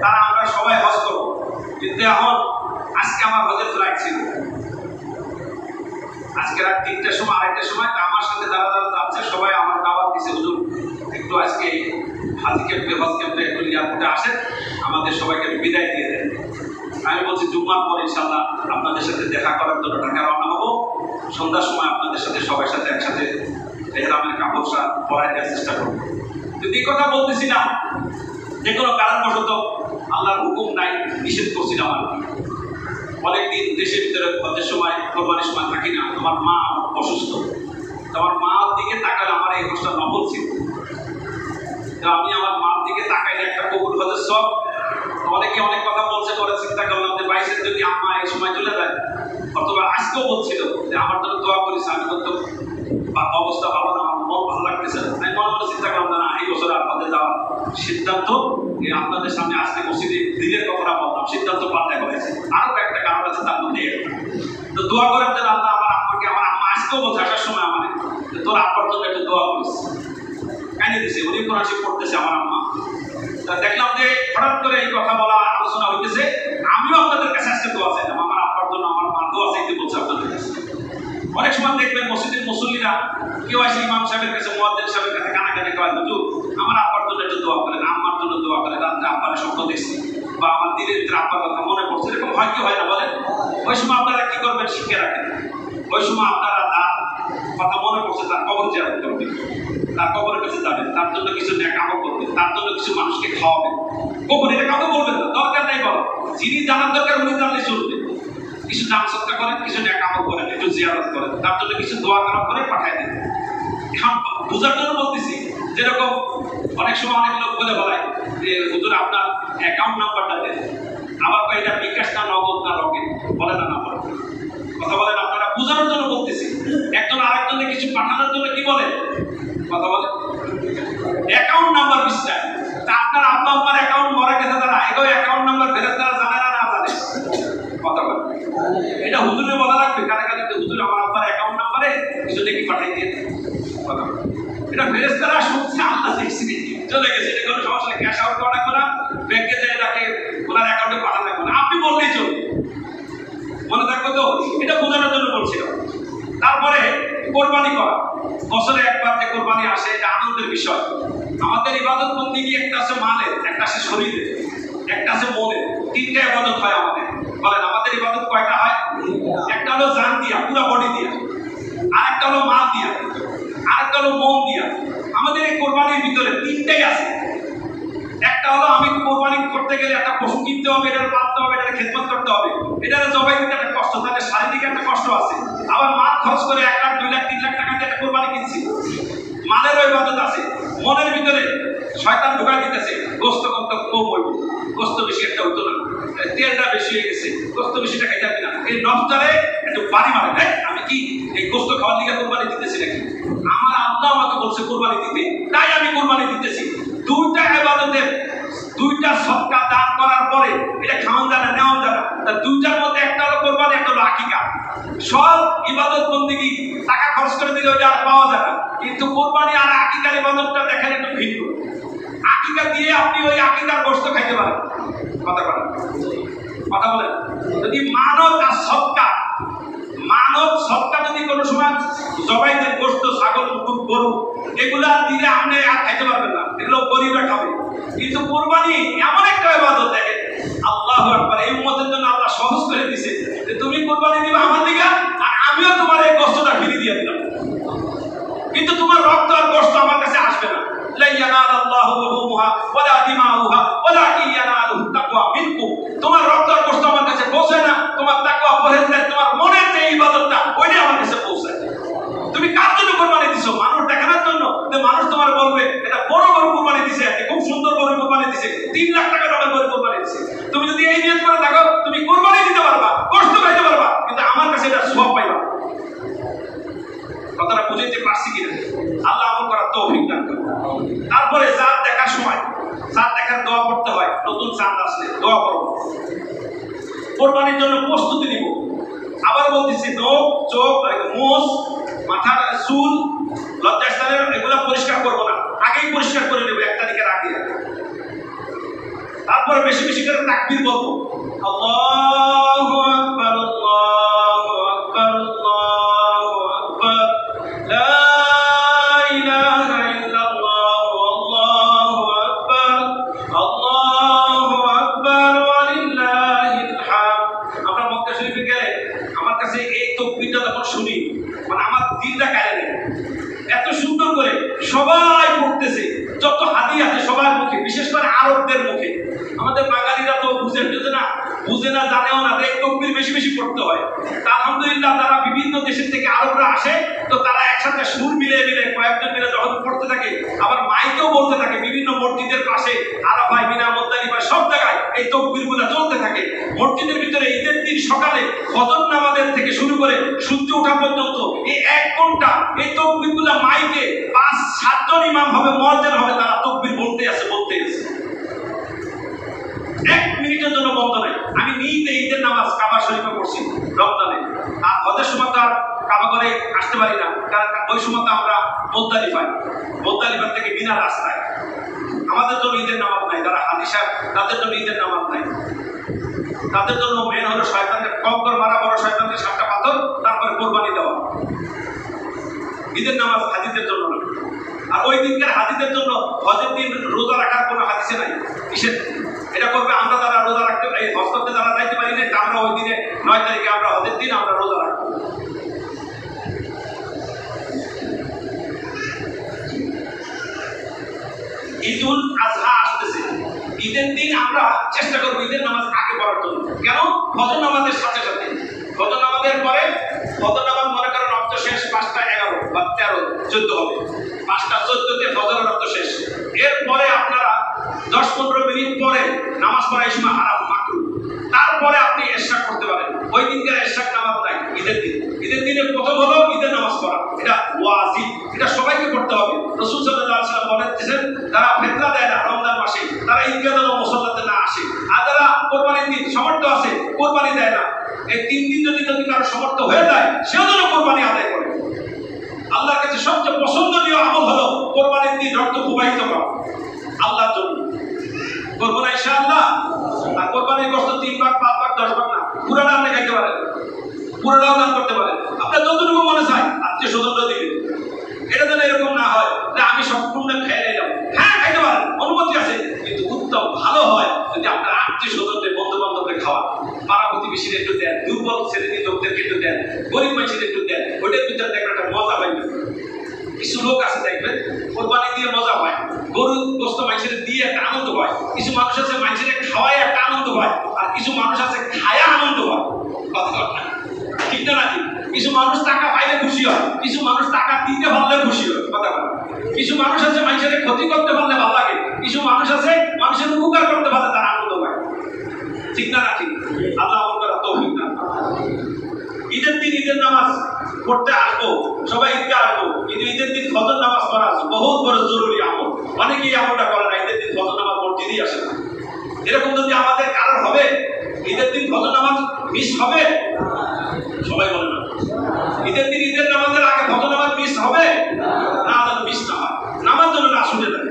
তারা আমরা সবাই হজ করবো, কিন্তু এখন আজকে আমার হজের ফ্লাইট ছিল, আজকে রাত 3টার সময় 2:30টার সময় আমার সাথে যারা যারা যাচ্ছে সবাই আমার দাওয়াত দিচ্ছে, হুজুর একটু আজকে হাজি ক্যাম্পে হজ ক্যাম্পে একটু এয়ারপোর্টে আসেন, আমাদের সবাইকে বিদায় দিয়ে দেন। আমি বলছি জুম্মার পর ইনশাআল্লাহ আপনাদের সাথে দেখা করার জন্য ঢাকা রওনা হবো, সন্ধ্যার সময় আপনাদের সাথে সবার সাথে একসাথে এহরামের কাপড় পরাই দেওয়ার চেষ্টা করবো। যদি এই কথা বলতেছি না, যে কোনো কারণবশত আল্লাহর হুকুম নাই, নিষেধ করছিলাম আর অনেকদিন দেশের ভিতরে হজের সময় কোরবানির সময় থাকি না, আমার মা অসুস্থ, আমার মার দিকে তাকালে আমার এই হজটা নফল ছিল, আমি আমার মার দিকে তাকাইলে একটা কবুল হজের সব। অনেকে অনেক কথা বলছে, করে চিন্তা করলাম যে 22-এর যদি আম্মা এই সময় চলে যায়, অথবা আজকেও বলছিল যে আমার জন্য দোয়া করিস, আমি কিন্তু অবস্থা ভালো না, আমার মন ভালো লাগতেছে না, আমি মনে মনে চিন্তা করলাম না এই বছর আপনাদের যাওয়ার সিদ্ধান্ত আপনাদের সামনে আজকে মসজিদে দিনের কথাটা বললাম, সিদ্ধান্ত পাল্টা করেছে। আরো কয়েকটা কারণ আছে তার মধ্যে, তো দোয়া করার জন্য আল্লাহ আমার আম্মাকে, আমার আম্মা আজকেও বলছে আসার সময় আমার, তোর আব্বার জন্য একটু দোয়া করিস, কাইনে দিছে, উনি কোরআন শরীফ পড়তেছে আমার আম্মা। দেখলাম যে হঠাৎ করে এই কথা বলা আলোচনা হইতেছে, আমিও আপনাদের কাছে আজকে দোয়া চাইলাম, আমার আব্বার জন্য আমার মা দোয়া চাইতে বলছে আপনাদের কাছে। অনেক সময় দেখবেন মসজিদের মুসল্লিরা কেউ আসে ইমাম সাহেবের কাছে, মুয়াজ্জিন সাহেবের কাছে কানাকানি কয়, হুজুর আমার আব্বার জন্য একটু দোয়া করেন, আম্মার জন্য দোয়া করেন, রাত্রে আব্বার স্বপ্ন দেখছি বা আমার দিনের ভিতরে আব্বার কথা মনে পড়ছে, এরকম হয় কি হয় না বলেন? ওই সময় আপনারা কি করবেন শিখে রাখেন, ওই সময় আপনারা তার কথা মনে পড়ছে, তার কবর জিয়ারত করবেন, তার কবরের কাছে যাবেন, তার জন্য কিছু নেক আমল করবেন, তার জন্য কিছু মানুষকে খাওয়াবেন। কবর এটা কাউকে বলবেন না, দরকার নেই বলো, যিনি জানার দরকার উনি জানলে চলবে। কিছু দান সৎকার করেন, কিছু নেক আমল করেন, একটু জিয়ারত করেন, তার জন্য কিছু দোয়া করা করে পাঠায় দেন। এখন বোঝার জন্য বলতেছি, যেরকম অনেক সময় অনেক লোক বলে বলায় যে হুজুর আপনার অ্যাকাউন্ট নাম্বারটা দেন, আবার এটা বিকাশ না নগদ না রকেট, বলে না নাম্বার, কথা বলেন আপনারা, বোঝানোর জন্য বলতেছি। একজন আরেকজনে কিছু পাঠানোর জন্য কি বলে, কথা বলে অ্যাকাউন্ট নাম্বার বিষয়। তা আপনার আব্বা আম্মার অ্যাকাউন্ট মরা গেছে, তারা এগো অ্যাকাউন্ট নাম্বার ফেরত তারা জানে না, না জানে, কথা বলে এটা হুজুরে বলা লাগবে কানে কানে, হুজুর আমার আব্বার অ্যাকাউন্ট নাম্বারে কিছু দেখি পাঠাই দিয়ে, কথা বলে এটা ফেরেশতারা শুনছে, আল্লাহ দেখছি চলে গেছে, এটা কোনো সমস্যা, ক্যাশ আউট করা লাগবে না, ব্যাংকে যায় তাকে ওনার অ্যাকাউন্টে পাঠানো লাগবে না, আপনি বললেই চলবে, মনে থাকবে তো? এটা বোঝানোর জন্য বলছিলাম। তারপরে কোরবানি করা, বছরে একবার যে কোরবানি আসে, এটা আনন্দের বিষয়। আমাদের ইবাদত বন্দেগী একটা আছে মালের, একটা আছে শরীরের, একটা আছে মনের, 3টা ইবাদত হয় আমাদের। বলেন আমাদের ইবাদত কয়টা হয়? একটা হলো জান দিয়া, পুরো বডি দিয়া, আরেকটা হলো মাল দিয়া, আরেকটা হলো মন দিয়া। আমাদের এই কোরবানির ভিতরে 3টাই আছে। একটা হলো আমি কোরবানি করতে গেলে একটা পশু কিনতে হবে, এটার পালতে হবে, এটার খেদমত করতে হবে, এটার জবাই দিতে একটা কষ্ট, তাহলে শারীরিক একটা কষ্ট আছে। আবার মাল খরচ করে 1 লাখ 2 লাখ 3 লাখ টাকা দিয়ে একটা কোরবানি কিনছি, মালেরও ইবাদত আছে। মনের ভিতরে শয়তান ঢুকাই দিতেছে, গোস্ত কত কম হইব, গোস্ত বেশি একটা হইতো না, তেলটা বেশি হয়ে গেছে, গোস্ত বেশিটা খাইতে হবে না, এই নফটারে একটু বাড়ি মারে, তাই আমি কি এই গোস্ত খাওয়ার দিকে কোরবানি দিতেছি নাকি? আমার আল্লাহ আমাকে বলছে কোরবানি দিতে, তাই আমি কোরবানি দিতেছি। 2টা ইবাদতের 2টা সদকা দান করার পরে এটা খাওয়া যায় না, নেওয়া যায় না, তার 2টার মধ্যে একটা হলো কোরবানি, একটা হলো আকিকা। সব ইবাদত বন্দেগী টাকা খরচ করে দিলে ওইটা আর পাওয়া যায় না, কিন্তু কোরবানি আর আকিকার ইবাদতটা দেখেন একটু ভিন্ন। আকিকা দিয়ে আপনি ওই আকিকার গোশত খাইতে পারেন, কথা বলেন, কথা বলেন। যদি মানব আর সদকা, মানব সদকা যদি কোনো সময় জবাই দেন, গোশত ছাগল কুকুর গরু এগুলা দিলে আপনি আর খাইতে পারবেন না, এগুলো গরিবরা খাবে। কিন্তু কোরবানি এমন একটা ইবাদত, দেখেন আল্লাহু আকবার, এই উম্মতের জন্য আল্লাহ সহজ করে দিয়েছে যে তুমি কোরবানি দিবে আমার দিকে, আর আমিও তোমার এই গোশতটা ফিরে দিয়ে দিলাম, কিন্তু তোমার রক্ত আর গোশত আমার কাছে আসবে না। লা ইয়ানালাল্লাহু লুহুমুহা ওয়ালা দিমাউহা ওয়ালাকিন ইয়ানালুহু তাকওয়া মিনকুম। তোমার রক্ত আর গোশত আমার কাছে পৌঁছায় না, তোমার তাকওয়া পরহেজগার, তোমার মনের যে ইবাদতটা ওইটা আমার কাছে পৌঁছায়। তুমি কার জন্য কোরবানি দিছো? মানুষ দেখানোর জন্য? যে মানুষ তোমার বলবে এটা বড় বড় কোরবানি দিছে, খুব সুন্দর বড় কোরবানি দিছে, 3 লাখ টাকা দামের বড় কোরবানি দিছে। তুমি যদি এই নিয়ত করে থাকো, তুমি কোরবানি দিতে পারবা, কষ্ট পাইতে পারবা, কিন্তু আমার কাছে এটা সওয়াব পাইবা। কথাটা বুঝাইতে পারছি কিনা? আল্লাহ আমল করার তৌফিক দান করুন। তারপরে চাঁদ দেখার সময়, চাঁদ দেখার দোয়া করতে হয়, নতুন চাঁদ আসলে দোয়া করব, কোরবানির জন্য প্রস্তুতি নিব। আবার বলতেছি নখ, চোখ, মোষ, মাথার চুল, লজ্জাস্থানের এগুলো পরিষ্কার করবো না, আগেই পরিষ্কার করে নেবো 1 তারিখের আগে। তারপরে বেশি বেশি করে তাকবীর বলবো, আল্লাহু আকবার, আল্লাহু আকবার, আল্লাহু আকবার, লা ইলাহা ইল্লাল্লাহ, আল্লাহু আকবার, আল্লাহু আকবার, ওয়া লিল্লাহিল হামদ। আমরা মক্কা শরীফে গেলে আমার কাছে এই তাকবীরটা যখন শুনি, মানে আমার দিলটা কাঁড়ে যায়। এত সুন্দর করে সবাই পড়তেছে, যত হাদি আছে সবার মুখে, বিশেষ করে আরবদের মুখে। আমাদের বাঙালিরা তো বুঝে না, জানেও না, এই তাকবীর বেশি বেশি পড়তে হয়। তা আলহামদুলিল্লাহ তারা বিভিন্ন দেশের থেকে আরবরা আসে, তো তারা একসাথে সুর মিলিয়ে কয়েকজন মিলে যখন পড়তে থাকে, আবার মাইকেও বলতে থাকে বিভিন্ন মসজিদের পাশে, আরাফায়, মিনা, মুজদালিফায় সব জায়গায় এই তাকবীরগুলো চলতে থাকে। মসজিদের ভিতরে ঈদের দিন সকালে ফজর নামাজের থেকে শুরু করে সূর্য ওঠা পর্যন্ত এই 1 ঘন্টা এই তাকবীরগুলো মাইকে 5-7 জন ইমাম হবে, মুয়াজ্জিন হবে, তারা তাকবীর বলতে আছে। 1 মিনিটের জন্য বন্ধ নাই। আমি নিজে ঈদের নামাজ কাবা শরীফে পড়ছি রমজানে, আর হজের সময় তো আর কাবা করে আসতে পারি না, কারণ ওই সময় তো আমরা মুজদালিফা থেকে মিনার রাস্তায়। আমাদের জন্য ঈদের নামাজ নাই, যারা হাজি সাহেব তাদের জন্য ঈদের নামাজ নাই। তাদের জন্য মেন হলো শয়তানকে কবর মারা, বড় শয়তানকে 7টা পাথর, তারপরে কোরবানি দেওয়া। ঈদের নামাজ হাজিদের জন্য না। আর ওই দিনকার হাজিদের জন্য হজের দিন রোজা রাখার কোনো হাদিসে নাই, নিষেধ। এটা করবে আমরা যারা রোজা রাখতে, এই হজ করতে যারা যাইতে পারি না, আমরা ওই দিনে 9 তারিখে আমরা হজের দিন আমরা রোজা রাখবো। ঈদুল আজহা আসতেছে, ঈদের দিন আমরা চেষ্টা করবো ঈদের নামাজ আগে পড়ার জন্য। কেন? ফজর নামাজের সাথে সাথে, ফজর নামাজের পরে, ফজর নামাজ মনে করেন রক্ত শেষ 5টা 11 বা 13 14 হবে, 5টা 14-তে ফজরের রক্ত শেষ। এরপরে আপনারা 10-15 মিনিট পরে নামাজ পড়া এই সময় হারাম, মাকরুহ। তারপরে আপনি ইশরাক করতে পারেন। ওই দিনকার ইশরাক নামাজ নাই ঈদের দিন। ঈদের দিনে প্রথম হলো ঈদের নামাজ পড়া, এটা ওয়াজিব, এটা সবাইকে করতে হবে। রাসূল সাল্লাল্লাহু আলাইহি ওয়াসাল্লাম বলেছেন, যারা ফিতরা দেয় না রমজান মাসে, তারা ঈদগাহ ও মুসল্লাতে না আসে। আর যারা কোরবানির দিন সামর্থ্য আছে, কোরবানি দেয় না, এই 3 দিন যদি কারো সামর্থ্য হয়ে যায়, সেও যেন কোরবানি আদায় করে। আল্লাহর কাছে সবচেয়ে পছন্দনীয় আমল হলো কোরবানির দিন রক্ত প্রবাহিত করা আল্লাহর জন্য। করবো না ইনশাআল্লাহ? আর কোরবানির গোশত 3 ভাগ, 5 ভাগ, 10 ভাগ না, পুরোটা আপনি খাইতে পারেন, পুরোটাও দান করতে পারেন। আপনার যতটুকু মনে চায় আত্মীয় স্বজনরা দিবেন। এটা যেন এরকম না হয় যে আমি সম্পূর্ণ খেয়ে নিলাম। হ্যাঁ, খাইতে পারেন, অনুমতি আছে, কিন্তু উত্তম ভালো হয় যদি আপনার আত্মীয় স্বজনদের, বন্ধু বান্ধবদের খাওয়ান, পাড়া প্রতিবেশীদের একটু দেন, দুর্বল শ্রেণী লোকদেরকে একটু দেন, গরিব মানুষদের একটু দেন। ওইটার ভিতরে দেখবেন একটা মজা পাইবেন। কিছু লোক আছে দেখবেন কোরবানি দিয়ে মজা পায়, গরুর গোশত মানুষের দিয়ে একটা আনন্দ পায়। কিছু মানুষ আছে মানুষের খাওয়ায় একটা আনন্দ পায়, আর কিছু মানুষ আছে খায়া আনন্দ পায়। কথা ঠিক না নাকি? কিছু মানুষ টাকা পাইলে খুশি হয়, কিছু মানুষ টাকা দিতে পারলে খুশি হয়। কথা বলে কিছু মানুষ আছে মানুষের ক্ষতি করতে পারলে ভালো লাগে, কিছু মানুষ আছে মানুষের উপকার করতে পারলে তারা আনন্দ পায়। ঠিক না নাকি? আল্লাহ আমাদের তৌফিক দান। ঈদের দিন ঈদের নামাজ পড়তে আসবো, সবাই ঈদকে আসবো, কিন্তু ঈদের দিন ফজর নামাজ পড়া আছে বহুত বড় জরুরি আমল। অনেকেই আমলটা করে না, ঈদের দিন ফজর নামাজ মসজিদেই আসে না। এরকম যদি আমাদের কারণ হবে, ঈদের দিন ফজর নামাজ মিস হবে? সবাই বলে না। ঈদের দিন ঈদের নামাজের আগে ফজর নামাজ মিস হবে না? মিস না হয়, নামাজ জন্য না ছুটে যায়।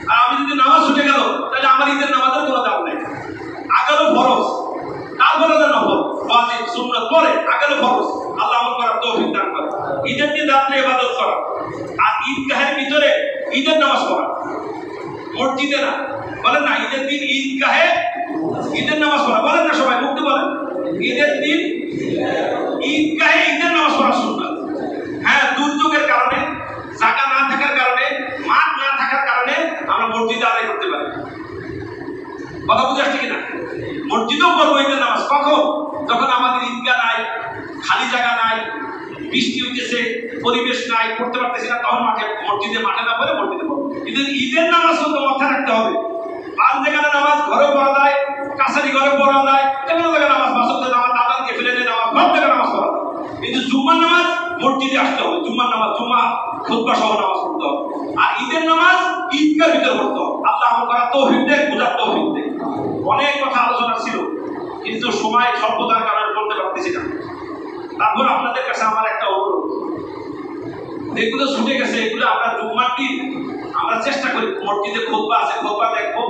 আর আমি যদি নামাজ ছুটে গেল, তাহলে আমার ঈদের নামাজের কোনো দাম নেই। আগেরও ফরজ, তারপরে নফল, ওয়াজিব, সুন্নাত পরে, আগেরও ফরজ। আল্লাহ আমল করার তৌফিক দান করে। ঈদের দিন রাত্রে ইবাদত করা, আর ঈদগাহের ভিতরে ঈদের নামাজ পড়া, মসজিদে না। বলেন না, ঈদের দিন ঈদগাহে ঈদের নামাজ পড়া, বলেন না সবাই, মুক্তি বলেন। ঈদের দিন ঈদগাহে ঈদের নামাজ পড়া সুন্নাত। হ্যাঁ, দুর্যোগের কারণে, জায়গা না থাকার কারণে, মাঠ না থাকার কারণে আমরা মসজিদে আদায় করতে পারি। কথা বুঝে আসছে কিনা? মসজিদেও পড়বো ঈদের নামাজ কখন? যখন আমাদের ঈদগাহ নাই, খালি জায়গা নাই, বৃষ্টি হইতেছে, পরিবেশ নাই, পড়তে পারতেছি না, তখন মসজিদে মাঠে না পড়ে মসজিদে পড়বো। ঈদের নামাজ তো মাথায় রাখতে হবে। আর যেখানে নামাজ ঘরে পড়া যায়, কাছারি ঘরে পড়া যায়, যেখানে জায়গায় নামাজ, বাসদের নামাজ, দাদানকে ফেলে দিয়ে নামাজ, সব জায়গায় নামাজ পড়া যায়। কিন্তু জুম্মার নামাজ মসজিদে আসতে হবে। জুম্মার নামাজ, জুম্মা খুতবা সহ নামাজ পড়তে হবে। আর ঈদের নামাজ ঈদগার ভিতরে পড়তে হবে। আল্লাহ আমল করার তৌফিক দেন, বোঝার তৌফিক দেন। অনেক কথা আলোচনা ছিল, কিন্তু সময় স্বল্পতার কারণে বলতে পারতেছি না। তারপর আপনাদের কাছে আমার একটা অনুরোধ, এগুলো ছুটে গেছে, এগুলো আমরা জুম্মার দিন আমরা চেষ্টা করি, মসজিদে খুতবা আছে, খুতবা দেখবো,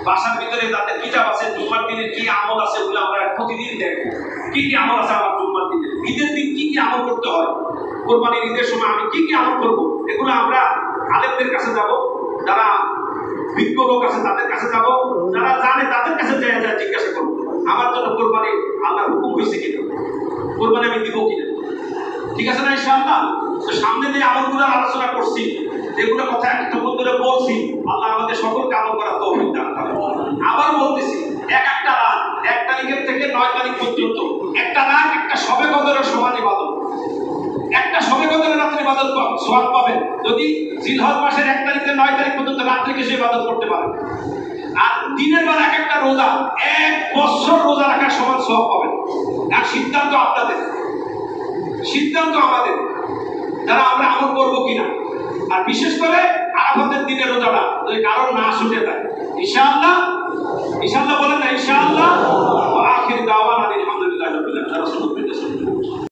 বাসার ভিতরে তাদের কিতাব আছে, জুম্মার দিনের কি আমল আছে ওগুলো আমরা প্রতিদিন দেখবো। কি কি আমল আছে আমার জুম্মার দিনে, ঈদের দিন কি কি আমল করতে হয়, কোরবানির ঈদের সময় আমি কি কি আমল করবো, এগুলো আমরা আলেমদের কাছে যাব, যারা বিজ্ঞ লোক আছে তাদের কাছে যাব, যারা জানে তাদের কাছে যায় জিজ্ঞাসা করবো আমার জন্য কোরবানি আল্লাহর হুকুম হয়েছে কিনা, কোরবানি আমি দিব কিনা। ঠিক আছে না ইনশাআল্লাহ? তো সামনে যে আমলগুলো আলোচনা করছি, যেগুলো কথা একটা বন্ধুরা বলছি, আল্লাহ আমাদের সকলকে আমল করার তৌফিক দান করেন। আবার বলতেছি, একটা রাত 1 তারিখের থেকে 9 তারিখ পর্যন্ত একটা রাত একটা শবে কদরের সমান ইবাদত, একটা শবে কদরের রাত্রে ইবাদত সওয়াব পাবেন যদি জিলহজ মাসের 1 তারিখ থেকে 9 তারিখ পর্যন্ত রাত্রে কিছু ইবাদত করতে পারেন। আর দিনের বেলা একটা রোজা 1 বছর রোজা রাখার সমান সওয়াব পাবেন। আর সিদ্ধান্ত আপনাদের, সিদ্ধান্ত আমাদের, যারা আমরা আমল করবো কিনা। আর বিশেষ করে আরাফাতের দিনে রোজাটা যদি কারণ না ছুটে যায়, ইনশাআল্লাহ, ইনশাআল্লাহ বলেন না ইনশাআল্লাহ। আখির দাওয়ানা আলহামদুলিল্লাহ রাব্বিল আলামিন।